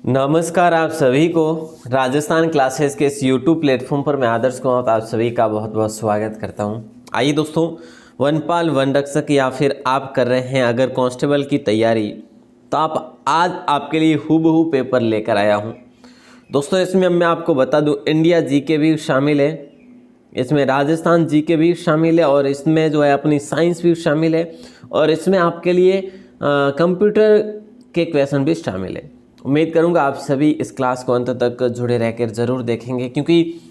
नमस्कार आप सभी को राजस्थान क्लासेस के इस यूट्यूब प्लेटफॉर्म पर मैं आदर्श कुमार आप सभी का बहुत बहुत स्वागत करता हूं। आइए दोस्तों, वनपाल वन रक्षक या फिर आप कर रहे हैं अगर कांस्टेबल की तैयारी, तो आप आज आपके लिए हूबहू पेपर लेकर आया हूं। दोस्तों इसमें मैं आपको बता दूं, इंडिया जीके भी शामिल है, इसमें राजस्थान जीके भी शामिल है और इसमें जो है अपनी साइंस भी शामिल है और इसमें आपके लिए कंप्यूटर के क्वेश्चन भी शामिल है। उम्मीद करूंगा आप सभी इस क्लास को अंत तक जुड़े रहकर ज़रूर देखेंगे, क्योंकि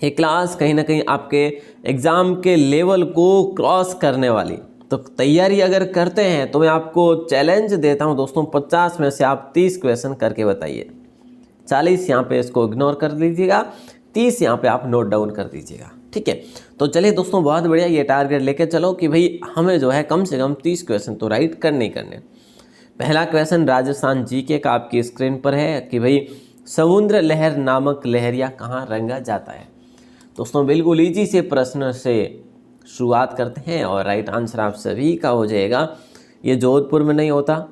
ये क्लास कहीं ना कहीं आपके एग्ज़ाम के लेवल को क्रॉस करने वाली। तो तैयारी अगर करते हैं तो मैं आपको चैलेंज देता हूं दोस्तों, 50 में से आप 30 क्वेश्चन करके बताइए। 40 यहाँ पे इसको इग्नोर कर लीजिएगा, 30 यहाँ पे आप नोट डाउन कर दीजिएगा, ठीक है। तो चलिए दोस्तों, बहुत बढ़िया, ये टारगेट लेके चलो कि भाई हमें जो है कम से कम 30 क्वेश्चन तो राइट करने ही करने। पहला क्वेश्चन राजस्थान जीके का आपकी स्क्रीन पर है कि भाई समुद्र लहर नामक लहरिया कहाँ रंगा जाता है। दोस्तों बिल्कुल इजी से प्रश्न से शुरुआत करते हैं और राइट आंसर आप सभी का हो जाएगा। ये जोधपुर में नहीं होता,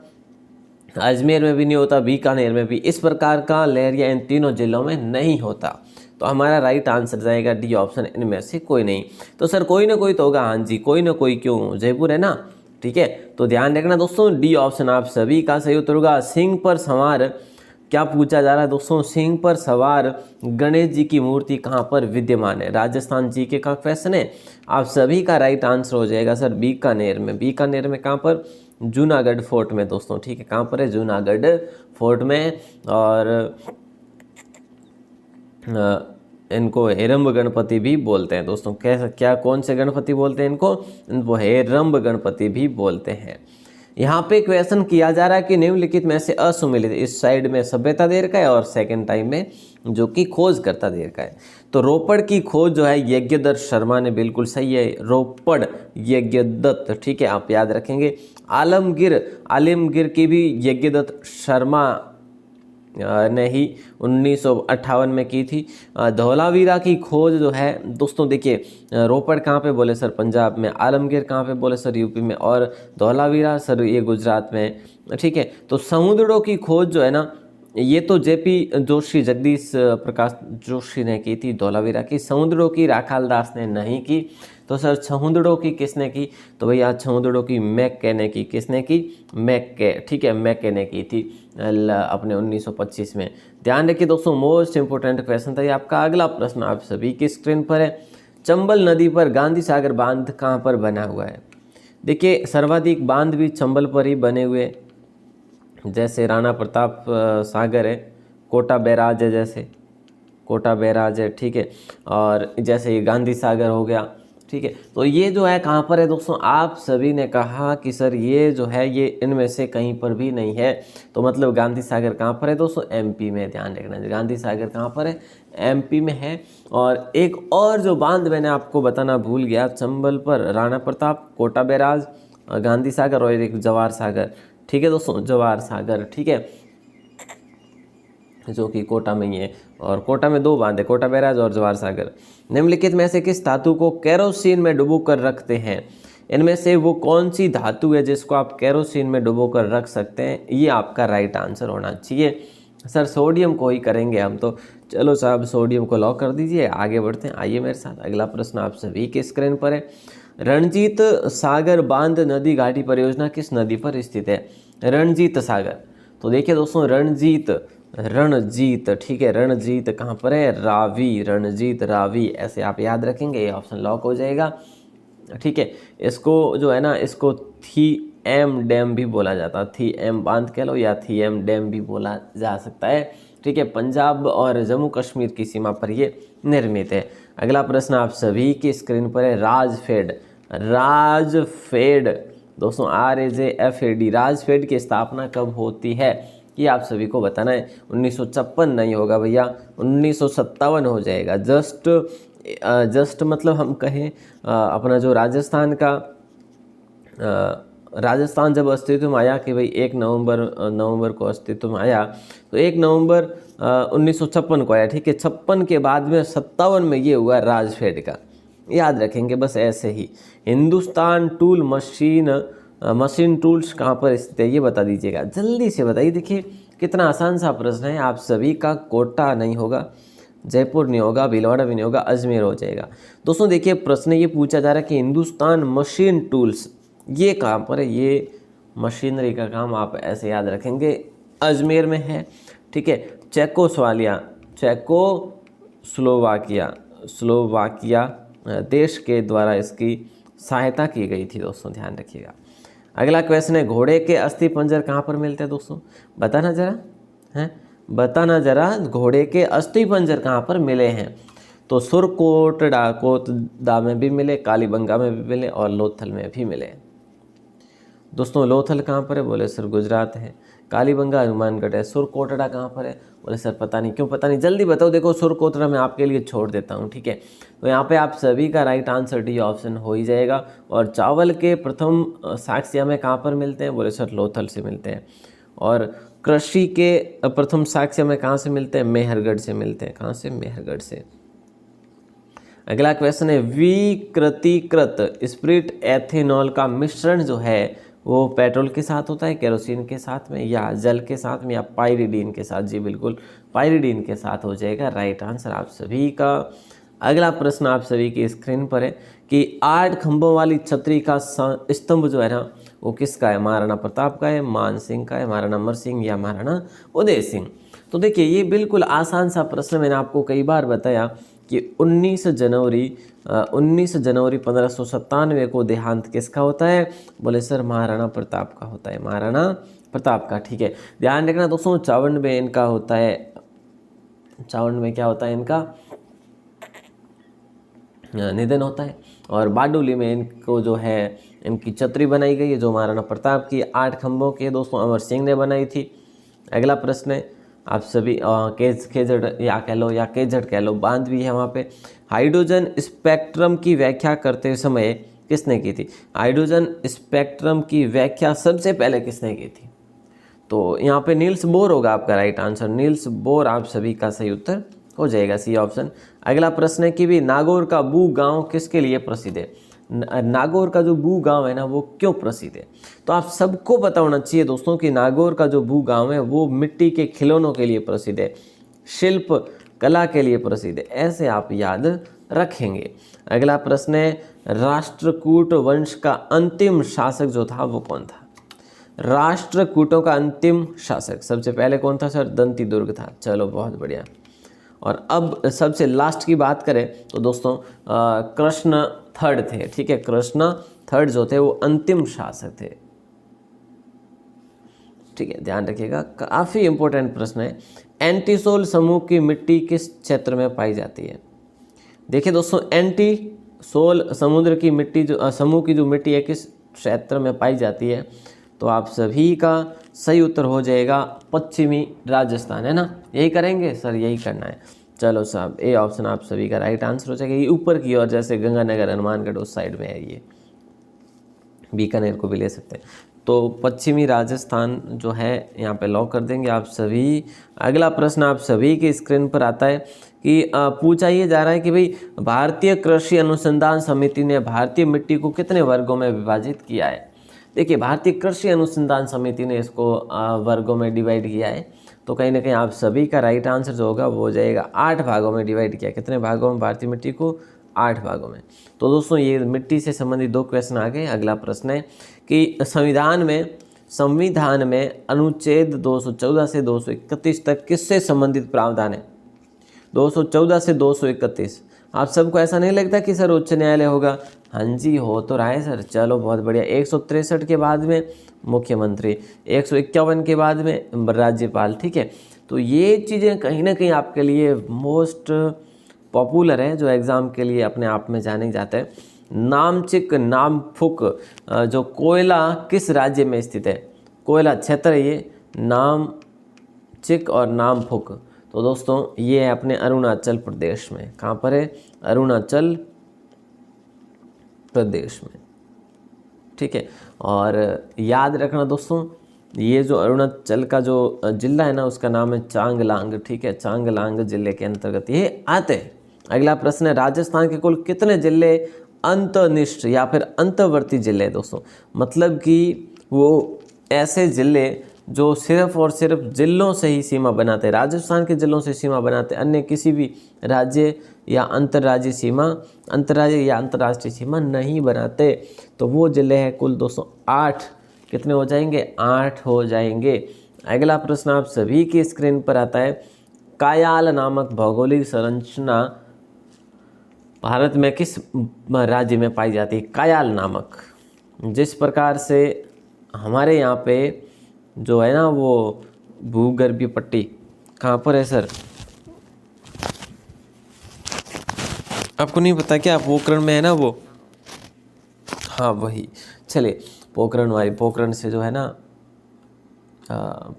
अजमेर में भी नहीं होता, बीकानेर में भी इस प्रकार का लहरिया इन तीनों जिलों में नहीं होता। तो हमारा राइट आंसर जाएगा डी ऑप्शन, इनमें से कोई नहीं। तो सर कोई ना कोई तो होगा, हाँ जी कोई ना कोई, क्यों, जयपुर है ना, ठीक है। तो ध्यान रखना दोस्तों, डी ऑप्शन आप सभी का सही उत्तर होगा। सिंह पर सवार, क्या पूछा जा रहा है दोस्तों, सिंह पर सवार गणेश जी की मूर्ति कहाँ पर विद्यमान है। राजस्थान जीके का क्वेश्चन है, आप सभी का राइट आंसर हो जाएगा सर बीकानेर में। बीकानेर में कहाँ पर, जूनागढ़ फोर्ट में दोस्तों, ठीक है। कहाँ पर है, जूनागढ़ फोर्ट में। और इनको हेरम्ब गणपति भी बोलते हैं दोस्तों। कैसा, क्या, कौन से गणपति बोलते हैं इनको हेरम्ब गणपति भी बोलते हैं। यहाँ पे क्वेश्चन किया जा रहा है कि निम्नलिखित में से असुमिलित, इस साइड में सभ्यता देर का है और सेकंड टाइम में जो कि खोजकर्ता देर का है। तो रोपड़ की खोज जो है यज्ञदत्त शर्मा ने, बिल्कुल सही है, रोपड़ यज्ञदत्त, ठीक है, आप याद रखेंगे। आलमगीर की भी यज्ञदत्त शर्मा ने ही 1958 में की थी। धौलावीरा की खोज जो है दोस्तों, देखिए रोपड़ कहाँ पे बोले सर, पंजाब में, आलमगीर कहाँ पे बोले सर, यूपी में, और धौलावीरा सर ये गुजरात में, ठीक है। तो समुद्रों की खोज जो है ना, ये तो जेपी जोशी, जगदीश प्रकाश जोशी ने की थी धौलावीरा की। समुद्रों की राखाल दास ने नहीं की। तो सर समुद्रों की किसने की, तो भैया समुद्रों की मैके ने की। किसने की, मैके, ठीक है, मैके ने की थी अपने 1925 में। ध्यान रखिए दोस्तों, मोस्ट इंपोर्टेंट क्वेश्चन था ये आपका। अगला प्रश्न आप सभी की स्क्रीन पर है, चंबल नदी पर गांधी सागर बांध कहाँ पर बना हुआ है। देखिए सर्वाधिक बांध भी चंबल पर ही बने हुए, जैसे राणा प्रताप सागर है, कोटा बैराज है, जैसे कोटा बैराज है, ठीक है, और जैसे ये गांधी सागर हो गया, ठीक है। तो ये जो है कहाँ पर है दोस्तों, आप सभी ने कहा कि सर ये जो है ये इनमें से कहीं पर भी नहीं है। तो मतलब गांधी सागर कहाँ पर है दोस्तों, एमपी में। ध्यान रखना, गांधी सागर कहाँ पर है, एमपी में है। और एक और जो बांध मैंने आपको बताना भूल गया, चंबल पर राणा प्रताप, कोटा बैराज, गांधी सागर और एक जवाहर सागर, ठीक है दोस्तों, जवाहर सागर, ठीक है, जो कि कोटा में ही है। और कोटा में दो बांध है, कोटा बैराज और जवाहर सागर। निम्नलिखित में से किस धातु को केरोसिन में डुबो कर रखते हैं। इनमें से वो कौन सी धातु है जिसको आप केरोसिन में डुबो कर रख सकते हैं, ये आपका राइट आंसर होना चाहिए। सर सोडियम को ही करेंगे हम तो, चलो साहब सोडियम को लॉक कर दीजिए। आगे बढ़ते हैं, आइए मेरे साथ। अगला प्रश्न आप सभी के स्क्रीन पर है, रणजीत सागर बांध नदी घाटी परियोजना किस नदी पर स्थित है। रणजीत सागर, तो देखिए दोस्तों रणजीत, ठीक है, रणजीत कहाँ पर है, रावी, रणजीत रावी, ऐसे आप याद रखेंगे, ये ऑप्शन लॉक हो जाएगा, ठीक है। इसको जो है ना, इसको थी एम डैम भी बोला जाता है, थी एम बांध कह लो या थी एम डैम भी बोला जा सकता है, ठीक है। पंजाब और जम्मू कश्मीर की सीमा पर ये निर्मित है। अगला प्रश्न आप सभी की स्क्रीन पर है, राजफेड दोस्तों, RAJFAD, राजफेड की स्थापना कब होती है, ये आप सभी को बताना है। 1956 नहीं होगा भैया, 1957 हो जाएगा। जस्ट मतलब हम कहें अपना जो राजस्थान का राजस्थान जब अस्तित्व में आया कि भाई 1 नवंबर को अस्तित्व में आया, तो 1 नवंबर 1956 को आया, ठीक है। 56 के बाद में 57 में ये हुआ राजफेड का, याद रखेंगे बस ऐसे ही। हिंदुस्तान मशीन टूल्स कहाँ पर स्थित है, ये बता दीजिएगा, जल्दी से बताइए। देखिए कितना आसान सा प्रश्न है, आप सभी का कोटा नहीं होगा, जयपुर नहीं होगा, भीलवाड़ा भी नहीं होगा, अजमेर हो जाएगा। दोस्तों देखिए प्रश्न ये पूछा जा रहा है कि हिंदुस्तान मशीन टूल्स ये कहाँ पर है, ये मशीनरी का काम आप ऐसे याद रखेंगे अजमेर में है, ठीक है। स्लोवाकिया देश के द्वारा इसकी सहायता की गई थी दोस्तों, ध्यान रखिएगा। अगला क्वेश्चन है, घोड़े के अस्थि पंजर कहाँ पर मिलते हैं दोस्तों, बताना जरा, हैं बताना जरा, घोड़े के अस्थि पंजर कहाँ पर मिले हैं। तो सुरकोट डाकोतदा में भी मिले, कालीबंगा में भी मिले और लोथल में भी मिले। दोस्तों लोथल कहाँ पर है, बोले सर गुजरात है। कालीबंगा हनुमानगढ़ है। सुरकोटड़ा कहाँ पर है, बोले सर पता नहीं। क्यों पता नहीं, जल्दी बताओ। देखो सुरकोटड़ा मैं आपके लिए छोड़ देता हूँ, ठीक है। तो यहाँ पे आप सभी का राइट आंसर डी ऑप्शन हो ही जाएगा। और चावल के प्रथम साक्ष्य हमें कहाँ पर मिलते हैं, बोले सर लोथल से मिलते हैं। और कृषि के प्रथम साक्ष्य हमें कहाँ से मिलते हैं, मेहरगढ़ से मिलते हैं। कहाँ से, मेहरगढ़ से। अगला क्वेश्चन है, विकृतीकृत स्प्रिट एथेनॉल का मिश्रण जो है वो पेट्रोल के साथ होता है, केरोसिन के साथ में, या जल के साथ में, या पायरिडीन के साथ। जी बिल्कुल पायरिडीन के साथ हो जाएगा राइट आंसर आप सभी का। अगला प्रश्न आप सभी की स्क्रीन पर है कि 8 खंभों वाली छतरी का स्तंभ जो है ना वो किसका है, महाराणा प्रताप का है, मान सिंह का है, महाराणा अमर सिंह या महाराणा उदय सिंह। तो देखिए ये बिल्कुल आसान सा प्रश्न, मैंने आपको कई बार बताया कि 19 जनवरी 1597 को देहांत किसका होता है, बोले सर महाराणा प्रताप का होता है, महाराणा प्रताप का, ठीक है। ध्यान रखना दोस्तों 54 में इनका होता है, 54 में क्या होता है, इनका निधन होता है। और बारडोली में इनको जो है इनकी छतरी बनाई गई है जो महाराणा प्रताप की 8 खंभों के दोस्तों अमर सिंह ने बनाई थी। अगला प्रश्न है आप सभी केजड़ या कह लो या केजड़ कह लो, बांध भी है वहाँ पे। हाइड्रोजन स्पेक्ट्रम की व्याख्या करते समय किसने की थी, हाइड्रोजन स्पेक्ट्रम की व्याख्या सबसे पहले किसने की थी, तो यहाँ पे नील्स बोर होगा आपका राइट आंसर, नील्स बोर आप सभी का सही उत्तर हो जाएगा, सी ऑप्शन। अगला प्रश्न है कि भी नागौर का बू गांव किसके लिए प्रसिद्ध है, नागौर का जो बू गांव है ना वो क्यों प्रसिद्ध है। तो आप सबको पता होना चाहिए दोस्तों कि नागौर का जो बू गांव है वो मिट्टी के खिलौनों के लिए प्रसिद्ध है, शिल्प कला के लिए प्रसिद्ध है, ऐसे आप याद रखेंगे। अगला प्रश्न है राष्ट्रकूट वंश का अंतिम शासक जो था वो कौन था, राष्ट्रकूटों का अंतिम शासक सबसे पहले कौन था सर, दंती दुर्ग था। चलो बहुत बढ़िया। और अब सबसे लास्ट की बात करें तो दोस्तों कृष्ण थर्ड थे, ठीक है, कृष्ण थर्ड जो थे वो अंतिम शासक थे, ठीक है, ध्यान रखिएगा। काफ़ी इंपॉर्टेंट प्रश्न है। एंटीसोल समूह की मिट्टी किस क्षेत्र में पाई जाती है। देखिए दोस्तों एंटीसोल समुद्र की मिट्टी जो समूह की जो मिट्टी है किस क्षेत्र में पाई जाती है, तो आप सभी का सही उत्तर हो जाएगा पश्चिमी राजस्थान, है ना, यही करेंगे सर, यही करना है। चलो साहब ए ऑप्शन आप सभी का राइट आंसर हो जाएगा। ये ऊपर की ओर जैसे गंगानगर हनुमानगढ़ उस साइड में है, ये बीकानेर को भी ले सकते हैं। तो पश्चिमी राजस्थान जो है यहाँ पे लॉक कर देंगे आप सभी। अगला प्रश्न आप सभी की स्क्रीन पर आता है कि पूछा ये जा रहा है कि भाई भारतीय कृषि अनुसंधान समिति ने भारतीय मिट्टी को कितने वर्गों में विभाजित किया है। देखिए भारतीय कृषि अनुसंधान समिति ने इसको वर्गों में डिवाइड किया है, तो कहीं ना कहीं आप सभी का राइट आंसर जो होगा वो हो जाएगा 8 भागों में डिवाइड किया। कितने भागों में, भारतीय मिट्टी को 8 भागों में। तो दोस्तों ये मिट्टी से संबंधित 2 क्वेश्चन आ गए। अगला प्रश्न है कि संविधान में अनुच्छेद 214 से 231 तक किससे संबंधित प्रावधान है, 214 से 231। आप सबको ऐसा नहीं लगता कि सर उच्च न्यायालय होगा, हाँ जी हो तो रहा है सर, चलो बहुत बढ़िया। 163 के बाद में मुख्यमंत्री, 151 के बाद में राज्यपाल, ठीक है। तो ये चीज़ें कहीं ना कहीं आपके लिए मोस्ट पॉपुलर है जो एग्ज़ाम के लिए अपने आप में जाने जाते हैं। नामचिक नामफुक जो कोयला किस राज्य में स्थित है, कोयला क्षेत्र है ये, नामचिक और नामफुक, तो दोस्तों ये है अपने अरुणाचल प्रदेश में। कहाँ पर है, अरुणाचल प्रदेश में, ठीक है। और याद रखना दोस्तों ये जो अरुणाचल का जो जिला है ना उसका नाम है चांगलांग, ठीक है, चांगलांग जिले के अंतर्गत ये आते हैं। अगला प्रश्न है राजस्थान के कुल कितने जिले अंतनिष्ठ या फिर अंतर्वर्ती जिले दोस्तों, मतलब कि वो ऐसे जिले जो सिर्फ और सिर्फ जिलों से ही सीमा बनाते हैं, राजस्थान के जिलों से सीमा बनाते हैं, अन्य किसी भी राज्य या अंतर्राज्यीय या अंतर्राष्ट्रीय सीमा नहीं बनाते। तो वो जिले हैं कुल 208। कितने हो जाएंगे? 8 हो जाएंगे। अगला प्रश्न आप सभी की स्क्रीन पर आता है, कायाल नामक भौगोलिक संरचना भारत में किस राज्य में पाई जाती है? कायाल नामक, जिस प्रकार से हमारे यहाँ पे जो है ना वो भूगर्भीय पट्टी कहाँ पर है सर? आपको नहीं पता क्या? पोखरण में है ना वो, हाँ वही। चलिए पोखरण से जो है ना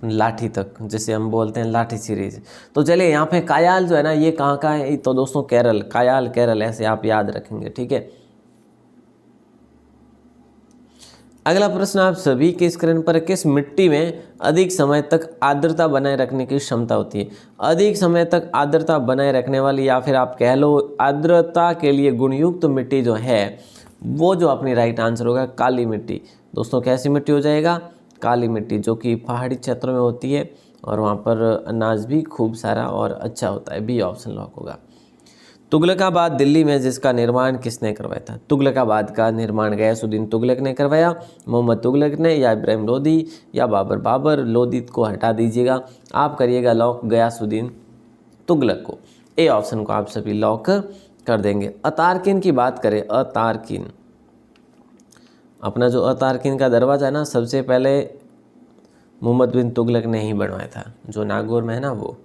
लाठी तक, जिसे हम बोलते हैं लाठी सीरीज। तो चलिए यहाँ पे कायाल जो है ना ये कहाँ का है? तो दोस्तों केरल, कायाल केरल, ऐसे आप याद रखेंगे, ठीक है। अगला प्रश्न आप सभी के स्क्रीन पर, किस मिट्टी में अधिक समय तक आर्द्रता बनाए रखने की क्षमता होती है? अधिक समय तक आर्द्रता बनाए रखने वाली, या फिर आप कह लो आर्द्रता के लिए गुणयुक्त मिट्टी जो है वो जो अपनी राइट आंसर होगा काली मिट्टी। दोस्तों कैसी मिट्टी हो जाएगा? काली मिट्टी, जो कि पहाड़ी क्षेत्रों में होती है और वहाँ पर अनाज भी खूब सारा और अच्छा होता है। बी ऑप्शन लॉक होगा। तुगलकाबाद दिल्ली में जिसका निर्माण किसने करवाया था? तुगलकाबाद का निर्माण गयासुद्दीन तुगलक ने करवाया, मोहम्मद तुगलक ने, या इब्राहिम लोदी, या बाबर लोदी को हटा दीजिएगा, आप करिएगा लॉक गयासुद्दीन तुगलक को। ए ऑप्शन को आप सभी लॉक कर देंगे। अतारकिन की बात करें, अतारकिन, अपना जो अतारकिन का दरवाज़ा है ना, सबसे पहले मोहम्मद बिन तुगलक ने ही बनवाया था, जो नागौर में है ना वो।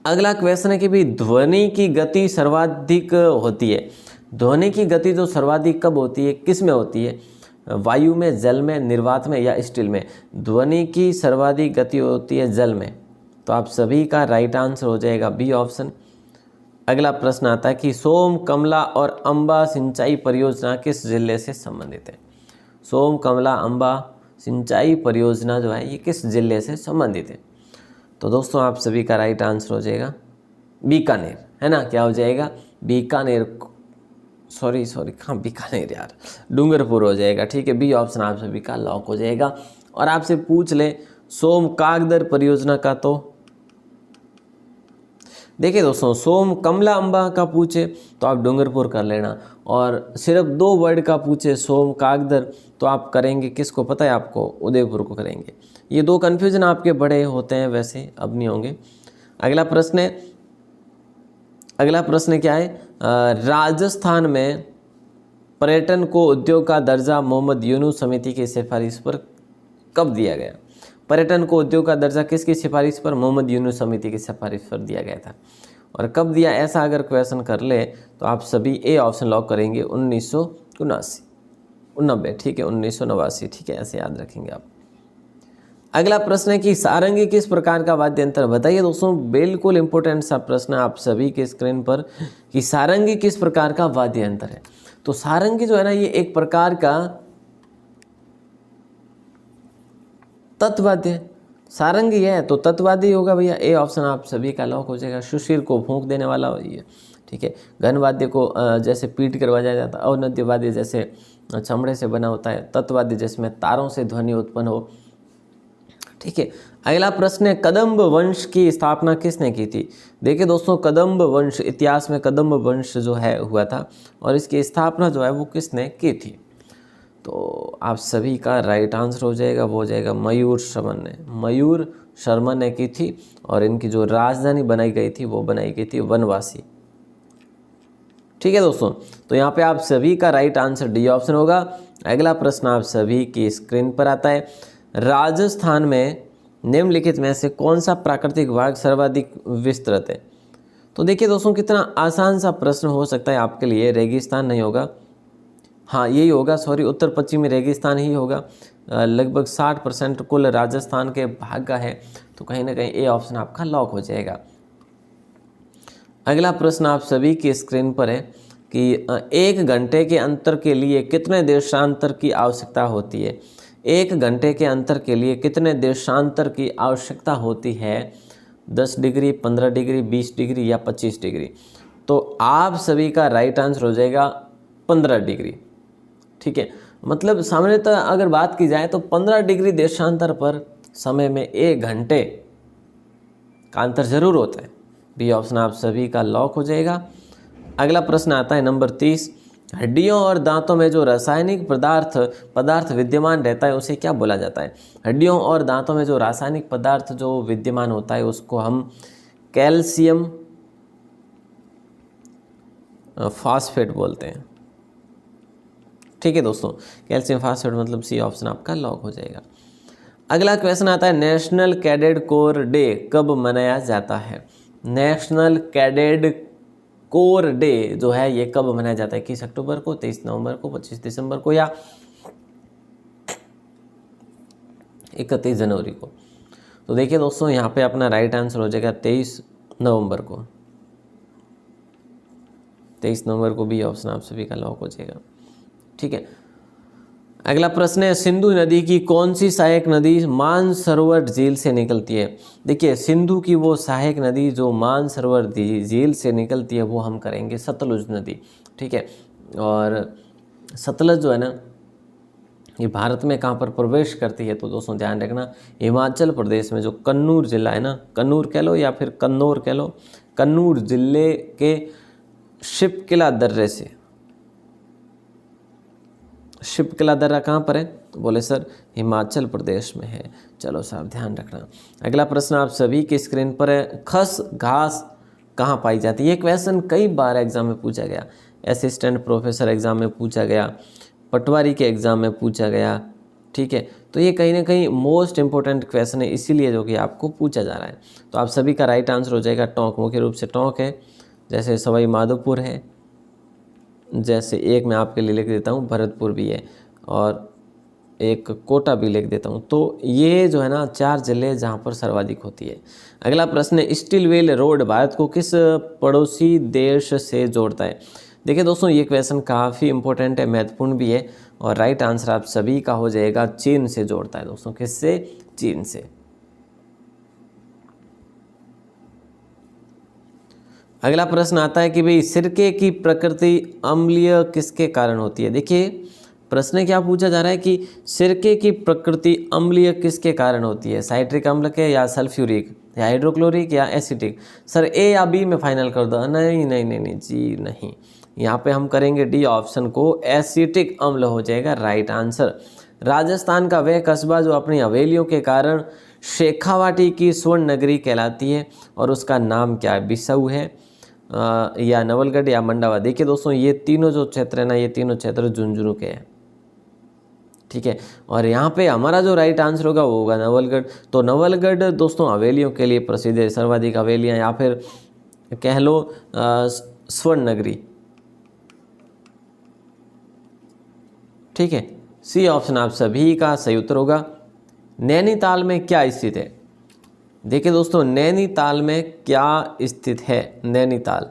अगला क्वेश्चन है कि भाई ध्वनि की गति सर्वाधिक होती है। ध्वनि की गति जो सर्वाधिक कब होती है, किस में होती है? वायु में, जल में, निर्वात में या स्टील में? ध्वनि की सर्वाधिक गति होती है जल में। तो आप सभी का राइट आंसर हो जाएगा बी ऑप्शन। अगला प्रश्न आता है कि सोम, कमला और अंबा सिंचाई परियोजना किस जिले से संबंधित है? सोम, कमला, अंबा सिंचाई परियोजना जो है ये किस जिले से संबंधित है? तो दोस्तों आप सभी का राइट आंसर हो जाएगा बीकानेर, है ना? क्या हो जाएगा? बीकानेर, सॉरी कहाँ बीकानेर यार, डूंगरपुर हो जाएगा, ठीक है। बी ऑप्शन आप सभी का लॉक हो जाएगा। और आपसे पूछ ले सोम कागदर परियोजना का, तो देखिए दोस्तों, सोम, कमला, अंबा का पूछे तो आप डूंगरपुर कर लेना, और सिर्फ 2 वर्ड का पूछे सोम कागदर तो आप करेंगे किसको पता है आपको? उदयपुर को करेंगे। ये 2 कन्फ्यूजन आपके बड़े होते हैं, वैसे अब नहीं होंगे। अगला प्रश्न क्या है? राजस्थान में पर्यटन को उद्योग का दर्जा मोहम्मद यूनुस समिति की सिफारिश पर कब दिया गया? पर्यटन को उद्योग का दर्जा किसकी सिफारिश पर? मोहम्मद यूनुस समिति की सिफारिश पर दिया गया था। और कब दिया, ऐसा अगर क्वेश्चन कर ले तो आप सभी ए ऑप्शन लॉक करेंगे 1989, ठीक है, 1989, ठीक है, ऐसे याद रखेंगे आप। अगला प्रश्न है कि सारंगी किस प्रकार का वाद्य यंत्र? बताइए दोस्तों, बिल्कुल इंपॉर्टेंट सा प्रश्न आप सभी के स्क्रीन पर कि सारंगी किस प्रकार का वाद्य यंत्र है? तो सारंगी जो है ना ये एक प्रकार का तत्वाद्य, सारंगी है तो तत्वाद्य होगा भैया। ए ऑप्शन आप सभी का लॉक हो जाएगा। सुशीर को फूंक देने वाला ये, ठीक है। घन वाद्य को जैसे पीट कर बजाया जाता है, अवनद्य वाद्य जैसे चमड़े से बना होता है, तत्वाद्य जिसमें तारों से ध्वनि उत्पन्न हो, ठीक है। अगला प्रश्न है कदम्ब वंश की स्थापना किसने की थी? देखिए दोस्तों, कदम्ब वंश, इतिहास में कदम्ब वंश जो है हुआ था और इसकी स्थापना जो है वो किसने की थी? तो आप सभी का राइट आंसर हो जाएगा, वो हो जाएगा मयूर शर्मा ने की थी। और इनकी जो राजधानी बनाई गई थी वो बनाई गई थी वनवासी, ठीक है दोस्तों। तो यहाँ पे आप सभी का राइट आंसर डी ऑप्शन होगा। अगला प्रश्न आप सभी की स्क्रीन पर आता है, राजस्थान में निम्नलिखित में से कौन सा प्राकृतिक भाग सर्वाधिक विस्तृत है? तो देखिए दोस्तों, कितना आसान सा प्रश्न हो सकता है आपके लिए। रेगिस्तान नहीं होगा, हाँ यही होगा, सॉरी, उत्तर पश्चिमी रेगिस्तान ही होगा। लगभग 60% कुल राजस्थान के भाग का है, तो कहीं ना कहीं ए ऑप्शन आपका लॉक हो जाएगा। अगला प्रश्न आप सभी की स्क्रीन पर है कि 1 घंटे के अंतर के लिए कितने देशांतर की आवश्यकता होती है? 1 घंटे के अंतर के लिए कितने देशांतर की आवश्यकता होती है? 10 डिग्री, 15 डिग्री, 20 डिग्री या 25 डिग्री? तो आप सभी का राइट आंसर हो जाएगा 15 डिग्री, ठीक है। मतलब सामान्यतः अगर बात की जाए तो 15 डिग्री देशांतर पर समय में 1 घंटे का अंतर जरूर होता है। बी ऑप्शन आप सभी का लॉक हो जाएगा। अगला प्रश्न आता है नंबर 30। हड्डियों और दांतों में जो रासायनिक पदार्थ विद्यमान रहता है उसे क्या बोला जाता है? हड्डियों और दांतों में जो रासायनिक पदार्थ जो विद्यमान होता है उसको हम कैल्शियम फास्फेट बोलते हैं। ठीक है दोस्तों, कैल्शियम फास्फेट मतलब सी ऑप्शन आपका लॉक हो जाएगा। अगला क्वेश्चन आता है नेशनल कैडेट कोर डे कब मनाया जाता है? नेशनल कैडेट कोर डे जो है ये कब मनाया जाता है? 21 अक्टूबर को, 23 नवंबर को, 25 दिसंबर को या 31 जनवरी को? तो देखिए दोस्तों, यहाँ पे अपना राइट आंसर हो जाएगा 23 नवंबर को। 23 नवंबर को भी ऑप्शन आप सभी का लॉक हो जाएगा। ठीक है, अगला प्रश्न है सिंधु नदी की कौन सी सहायक नदी मानसरोवर झील से निकलती है? देखिए, सिंधु की वो सहायक नदी जो मानसरोवर झील से निकलती है वो हम करेंगे सतलुज नदी। ठीक है, और सतलुज जो है ना ये भारत में कहाँ पर प्रवेश करती है? तो दोस्तों ध्यान रखना, हिमाचल प्रदेश में जो कन्नूर जिला है ना, कन्नूर कह लो या फिर कन्नौर कह लो, कन्नूर जिले के शिपकिला दर्रे से। शिपकिला दर्रा कहाँ पर है? तो बोले सर हिमाचल प्रदेश में है। चलो साहब ध्यान रखना। अगला प्रश्न आप सभी की स्क्रीन पर है, खस घास कहाँ पाई जाती है? ये क्वेश्चन कई बार एग्जाम में पूछा गया, असिस्टेंट प्रोफेसर एग्जाम में पूछा गया, पटवारी के एग्जाम में पूछा गया। ठीक है, तो ये कहीं ना कहीं मोस्ट इंपॉर्टेंट क्वेश्चन है, इसीलिए जो कि आपको पूछा जा रहा है। तो आप सभी का राइट आंसर हो जाएगा टोंक। मुख्य रूप से टोंक है, जैसे सवाई माधोपुर है, जैसे एक मैं आपके लिए लिख देता हूँ भरतपुर भी है, और एक कोटा भी लिख देता हूँ। तो ये जो है ना 4 जिले जहाँ पर सर्वाधिक होती है। अगला प्रश्न है स्टीलवेल रोड भारत को किस पड़ोसी देश से जोड़ता है? देखिए दोस्तों, ये क्वेश्चन काफ़ी इंपॉर्टेंट है, महत्वपूर्ण भी है, और राइट आंसर आप सभी का हो जाएगा चीन से जोड़ता है दोस्तों। किससे? चीन से। अगला प्रश्न आता है कि भाई सिरके की प्रकृति अम्लीय किसके कारण होती है? देखिए प्रश्न क्या पूछा जा रहा है कि सिरके की प्रकृति अम्लीय किसके कारण होती है? साइट्रिक अम्ल के, या सल्फ्यूरिक, या हाइड्रोक्लोरिक, या एसिटिक? सर ए या बी में फाइनल कर दो। नहीं नहीं नहीं नहीं जी नहीं, यहाँ पे हम करेंगे डी ऑप्शन को, एसिटिक अम्ल हो जाएगा राइट आंसर। राजस्थान का वह कस्बा जो अपनी हवेलियों के कारण शेखावाटी की स्वर्ण नगरी कहलाती है और उसका नाम क्या है? बिसाऊ है, या नवलगढ़, या मंडावा? देखिए दोस्तों, ये तीनों जो क्षेत्र है ना, ये तीनों क्षेत्र झुंझुनू के हैं। ठीक है, और यहाँ पे हमारा जो राइट आंसर होगा वो होगा नवलगढ़। तो नवलगढ़ दोस्तों हवेलियों के लिए प्रसिद्ध है, सर्वाधिक हवेलियाँ, या फिर कह लो स्वर्ण नगरी। ठीक है, सी ऑप्शन आप सभी का सही उत्तर होगा। नैनीताल में क्या स्थित है? देखिए दोस्तों, नैनीताल में क्या स्थित है? नैनीताल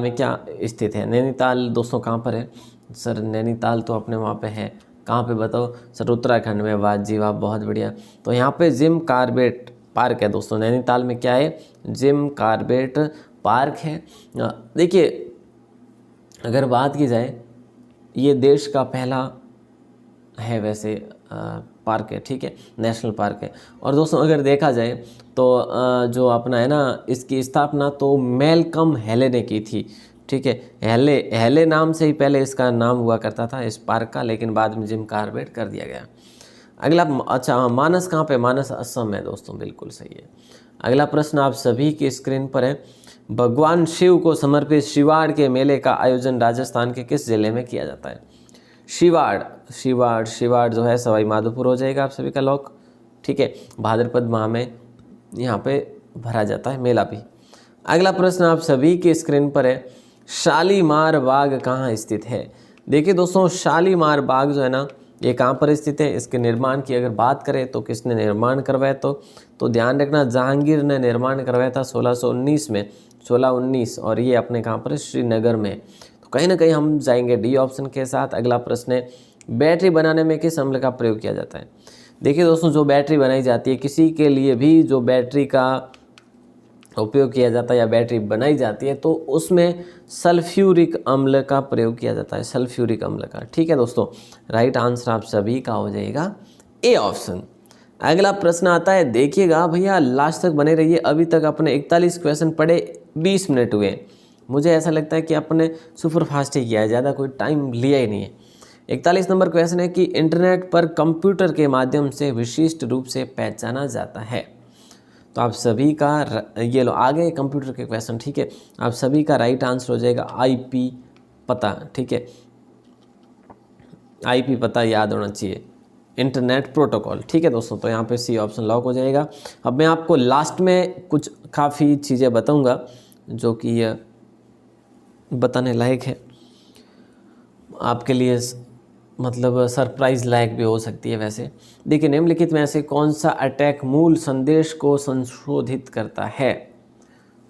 में क्या स्थित है? नैनीताल दोस्तों कहाँ पर है? सर नैनीताल तो अपने वहाँ पे है। कहाँ पे बताओ? सर उत्तराखंड में। वाह जी वाह, बहुत बढ़िया। तो यहाँ पे जिम कार्बेट पार्क है दोस्तों। नैनीताल में क्या है? जिम कार्बेट पार्क है। देखिए अगर बात की जाए, ये देश का पहला है वैसे पार्क है। ठीक है, नेशनल पार्क है। और दोस्तों अगर देखा जाए तो जो अपना है ना, इसकी स्थापना तो मैल्कम हेले ने की थी। ठीक है, हेले नाम से ही पहले इसका नाम हुआ करता था इस पार्क का, लेकिन बाद में जिम कार्बेट कर दिया गया। अगला, अच्छा मानस कहाँ पे? मानस असम है दोस्तों, बिल्कुल सही है। अगला प्रश्न आप सभी की स्क्रीन पर है, भगवान शिव को समर्पित शिवाड़ के मेले का आयोजन राजस्थान के किस जिले में किया जाता है? शिवाड़ जो है सवाई माधोपुर हो जाएगा आप सभी का लॉक। ठीक है, भाद्रपद माह में यहाँ पे भरा जाता है मेला भी। अगला प्रश्न आप सभी की स्क्रीन पर है, शालीमार बाग कहाँ स्थित है? देखिए दोस्तों, शालीमार बाग जो है ना, ये कहाँ पर स्थित है? इसके निर्माण की अगर बात करें तो किसने निर्माण करवाया? तो ध्यान रखना, जहांगीर ने निर्माण करवाया था 1619 में, 1619, और ये अपने कहाँ पर? श्रीनगर में। तो कहीं ना कहीं हम जाएंगे डी ऑप्शन के साथ। अगला प्रश्न है, बैटरी बनाने में किस अम्ल का प्रयोग किया जाता है? देखिए दोस्तों, जो बैटरी बनाई जाती है, किसी के लिए भी जो बैटरी का उपयोग किया जाता है या बैटरी बनाई जाती है तो उसमें सल्फ्यूरिक अम्ल का प्रयोग किया जाता है, सल्फ्यूरिक अम्ल का। ठीक है दोस्तों, राइट आंसर आप सभी का हो जाएगा ए ऑप्शन। अगला प्रश्न आता है, देखिएगा भैया लास्ट तक बने रहिए। अभी तक अपने 41 क्वेश्चन पढ़े, 20 मिनट हुए। मुझे ऐसा लगता है कि अपने सुपर फास्ट ही किया है, ज़्यादा कोई टाइम लिया ही नहीं है। 41 नंबर क्वेश्चन है कि इंटरनेट पर कंप्यूटर के माध्यम से विशिष्ट रूप से पहचाना जाता है। तो आप सभी का ये लो आगे कंप्यूटर के क्वेश्चन। ठीक है, आप सभी का राइट आंसर हो जाएगा आईपी पता। ठीक है, आईपी पता याद होना चाहिए, इंटरनेट प्रोटोकॉल। ठीक है दोस्तों, तो यहाँ पे सी ऑप्शन लॉक हो जाएगा। अब मैं आपको लास्ट में कुछ काफ़ी चीज़ें बताऊंगा जो कि बताने लायक है, आपके लिए मतलब सरप्राइज लायक भी हो सकती है। वैसे देखिए, निम्नलिखित में से कौन सा अटैक मूल संदेश को संशोधित करता है?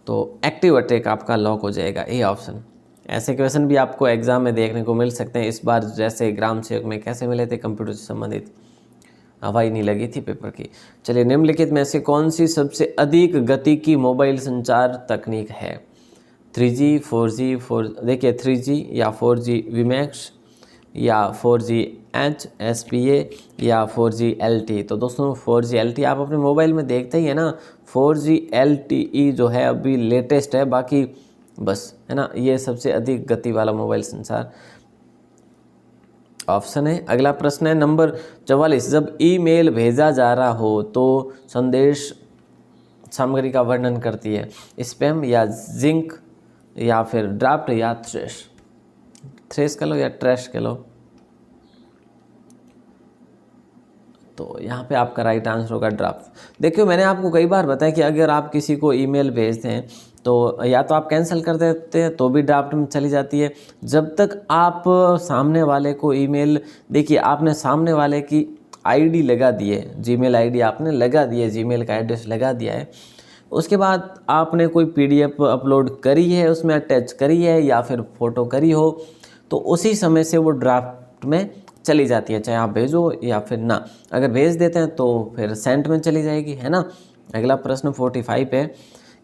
तो एक्टिव अटैक आपका लॉक हो जाएगा, ए ऑप्शन। ऐसे क्वेश्चन भी आपको एग्जाम में देखने को मिल सकते हैं। इस बार जैसे ग्राम सेवक में कैसे मिले थे, कंप्यूटर से संबंधित हवाई नहीं लगी थी पेपर की। चलिए, निम्नलिखित में से कौन सी सबसे अधिक गति की मोबाइल संचार तकनीक है? 3G 4G देखिए 3G या 4G वीमैक्स या 4G HSPA या 4G LTE। तो दोस्तों 4G LTE आप अपने मोबाइल में देखते ही है ना, 4G LTE जो है अभी लेटेस्ट है, बाकी बस है ना, ये सबसे अधिक गति वाला मोबाइल संचार ऑप्शन है। अगला प्रश्न है नंबर 44, जब ईमेल भेजा जा रहा हो तो संदेश सामग्री का वर्णन करती है? स्पैम या जिंक या फिर ड्राफ्ट या थ्रेश कह लो या ट्रैश कह लो। तो यहाँ पे आपका राइट आंसर होगा ड्राफ्ट। देखियो, मैंने आपको कई बार बताया कि अगर आप किसी को ईमेल भेजते हैं तो या तो आप कैंसिल कर देते हैं तो भी ड्राफ्ट में चली जाती है। जब तक आप सामने वाले को ईमेल, देखिए आपने सामने वाले की आईडी लगा दी है, जीमेल आईडी आपने लगा दी है, जीमेल का एड्रेस लगा दिया है, उसके बाद आपने कोई पीडीएफ अपलोड करी है, उसमें अटैच करी है या फिर फ़ोटो करी हो, तो उसी समय से वो ड्राफ्ट में चली जाती है, चाहे आप भेजो या फिर ना। अगर भेज देते हैं तो फिर सेंट में चली जाएगी, है ना। अगला प्रश्न 45 है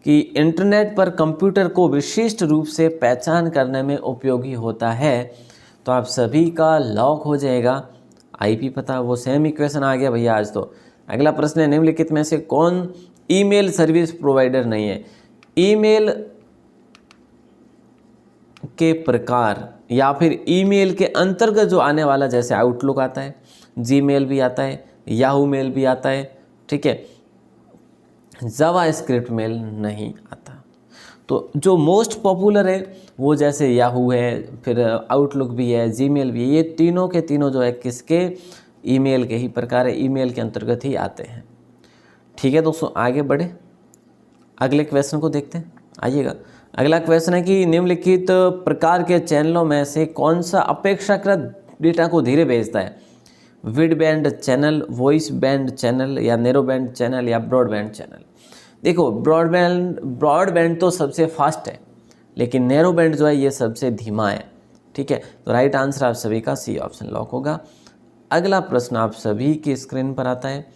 कि इंटरनेट पर कंप्यूटर को विशिष्ट रूप से पहचान करने में उपयोगी होता है। तो आप सभी का लॉक हो जाएगा आईपी पता। वो सेम इक्वेशन आ गया भैया आज तो। अगला प्रश्न है, निम्नलिखित में से कौन ईमेल सर्विस प्रोवाइडर नहीं है? ईमेल के प्रकार या फिर ईमेल के अंतर्गत जो आने वाला, जैसे आउटलुक आता है, जीमेल भी आता है, याहू मेल भी आता है, ठीक है, जावास्क्रिप्ट मेल नहीं आता। तो जो मोस्ट पॉपुलर है वो जैसे याहू है, फिर आउटलुक भी है, जीमेल भी है, ये तीनों के तीनों जो है किसके? ईमेल के ही प्रकार है, ईमेल के अंतर्गत ही आते हैं। ठीक है दोस्तों, आगे बढ़े, अगले क्वेश्चन को देखते हैं। आइएगा, अगला क्वेश्चन है कि निम्नलिखित प्रकार के चैनलों में से कौन सा अपेक्षाकृत डेटा को धीरे भेजता है? Wide band channel, voice band channel या नैरो बैंड चैनल या ब्रॉडबैंड चैनल? देखो, ब्रॉडबैंड तो सबसे फास्ट है, लेकिन नैरो बैंड जो है ये सबसे धीमा है। ठीक है, तो राइट आंसर आप सभी का सी ऑप्शन लॉक होगा। अगला प्रश्न आप सभी की स्क्रीन पर आता है,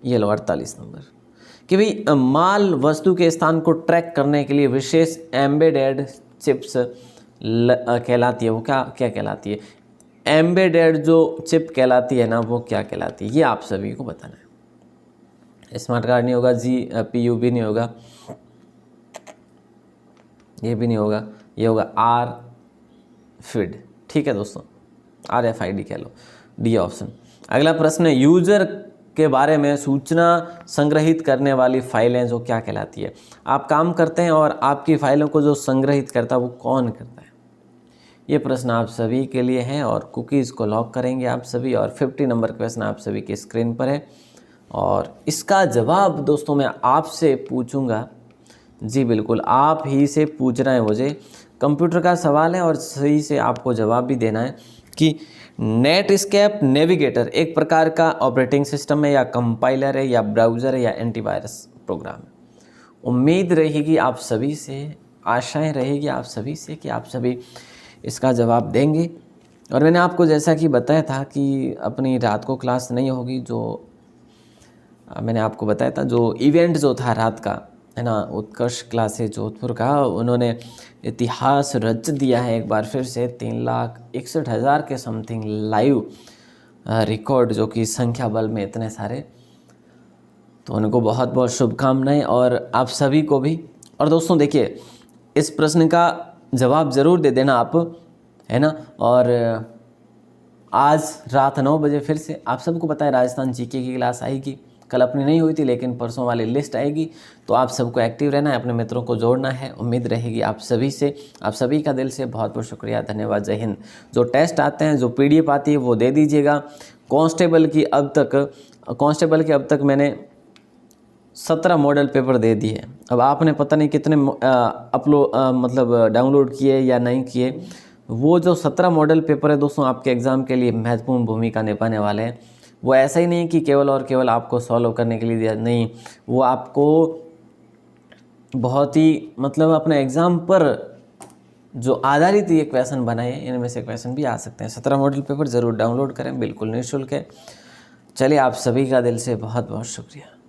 ये लो 48 नंबर, कि भाई माल वस्तु के स्थान को ट्रैक करने के लिए विशेष एम्बेडेड चिप्स कहलाती है, वो क्या कहलाती है? एम्बेडेड जो चिप कहलाती है ना, वो क्या कहलाती है? ये आप सभी को बताना है। स्मार्ट कार्ड नहीं होगा, GPU भी नहीं होगा, ये भी नहीं होगा, ये होगा RFID। ठीक है दोस्तों, RFID कह लो, डी ऑप्शन। अगला प्रश्न है, यूजर के बारे में सूचना संग्रहित करने वाली फाइलें जो क्या कहलाती है? आप काम करते हैं और आपकी फाइलों को जो संग्रहित करता है वो कौन करता है? ये प्रश्न आप सभी के लिए है और कुकीज़ को लॉक करेंगे आप सभी। और 50 नंबर क्वेश्चन आप सभी की स्क्रीन पर है और इसका जवाब दोस्तों मैं आपसे पूछूंगा। जी बिल्कुल, आप ही से पूछना है मुझे। कंप्यूटर का सवाल है और सही से आपको जवाब भी देना है कि नेटस्केप नेविगेटर एक प्रकार का ऑपरेटिंग सिस्टम है या कंपाइलर है या ब्राउज़र है या एंटीवायरस प्रोग्राम है? उम्मीद रहेगी आप सभी से, आशाएं रहेगी आप सभी से कि आप सभी इसका जवाब देंगे। और मैंने आपको जैसा कि बताया था कि अपनी रात को क्लास नहीं होगी, जो मैंने आपको बताया था, जो इवेंट जो था रात का है ना, उत्कर्ष क्लासेस जोधपुर का, उन्होंने इतिहास रच दिया है एक बार फिर से। 3,61,000 के समथिंग लाइव रिकॉर्ड, जो कि संख्या बल में इतने सारे, तो उनको बहुत बहुत शुभकामनाएं और आप सभी को भी। और दोस्तों देखिए, इस प्रश्न का जवाब ज़रूर दे देना आप, है ना। और आज रात 9 बजे फिर से, आप सबको पता है राजस्थान जीके की क्लास आएगी। कल अपनी नहीं हुई थी, लेकिन परसों वाली लिस्ट आएगी, तो आप सबको एक्टिव रहना है, अपने मित्रों को जोड़ना है। उम्मीद रहेगी आप सभी से। आप सभी का दिल से बहुत बहुत शुक्रिया, धन्यवाद, जय हिंद। जो टेस्ट आते हैं, जो PDF आती है, वो दे दीजिएगा। कांस्टेबल की अब तक मैंने 17 मॉडल पेपर दे दिए। अब आपने पता नहीं कितने डाउनलोड किए या नहीं किए। वो जो 17 मॉडल पेपर है दोस्तों, आपके एग्ज़ाम के लिए महत्वपूर्ण भूमिका निभाने वाले हैं। वो ऐसा ही नहीं कि केवल और केवल आपको सॉल्व करने के लिए दिया, नहीं, वो आपको बहुत ही अपने एग्ज़ाम पर जो आधारित ये क्वेश्चन बनाए, इनमें से क्वेश्चन भी आ सकते हैं। 17 मॉडल पेपर ज़रूर डाउनलोड करें, बिल्कुल निःशुल्क है। चलिए, आप सभी का दिल से बहुत बहुत शुक्रिया।